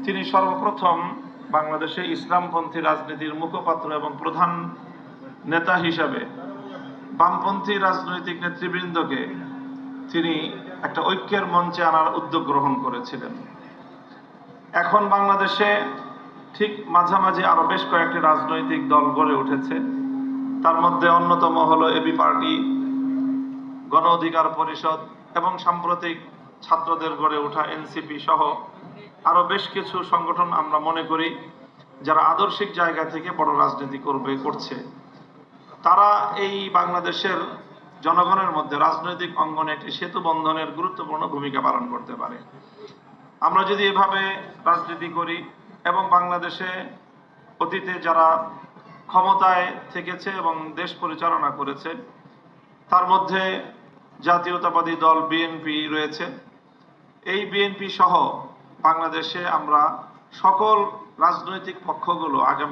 তিনি সর্বপ্রথম বাংলাদেশে ইসলামপন্থী রাজনীতির মুখপাত্র এবং প্রধান নেতা হিসাবে বামপন্থী রাজনৈতিক নেতৃবৃন্দকে তিনি একটা ঐক্যের মঞ্চে আনার উদ্যোগ গ্রহণ করেছিলেন। এখন বাংলাদেশে ঠিক মাঝামাঝি আরো বেশ কয়েকটি রাজনৈতিক দল গড়ে উঠেছে। তার মধ্যে অন্যতম হলো এবি পার্টি, গণ অধিকার পরিষদ এবং সাম্প্রতিক ছাত্রদের গড়ে ওঠা এনসিপি সহ আরো বেশ কিছু সংগঠন আমরা মনে করি যারা আদর্শিক জায়গা থেকে বড় রাজনীতি করছে। তারা এই বাংলাদেশের জনগণের মধ্যে রাজনৈতিক অঙ্গনে একটি সেতু বন্ধনের গুরুত্বপূর্ণ ভূমিকা পালন করতে পারে। আমরা যদি এভাবে রাজনীতি করি এবং বাংলাদেশে অতীতে যারা ক্ষমতায় থেকেছে এবং দেশ পরিচালনা করেছে তার মধ্যে জাতীয়তাবাদী দল বিএনপি রয়েছে, এই বিএনপি সহ বাংলাদেশে আমরা সকল রাজনৈতিক পক্ষগুলো আগামী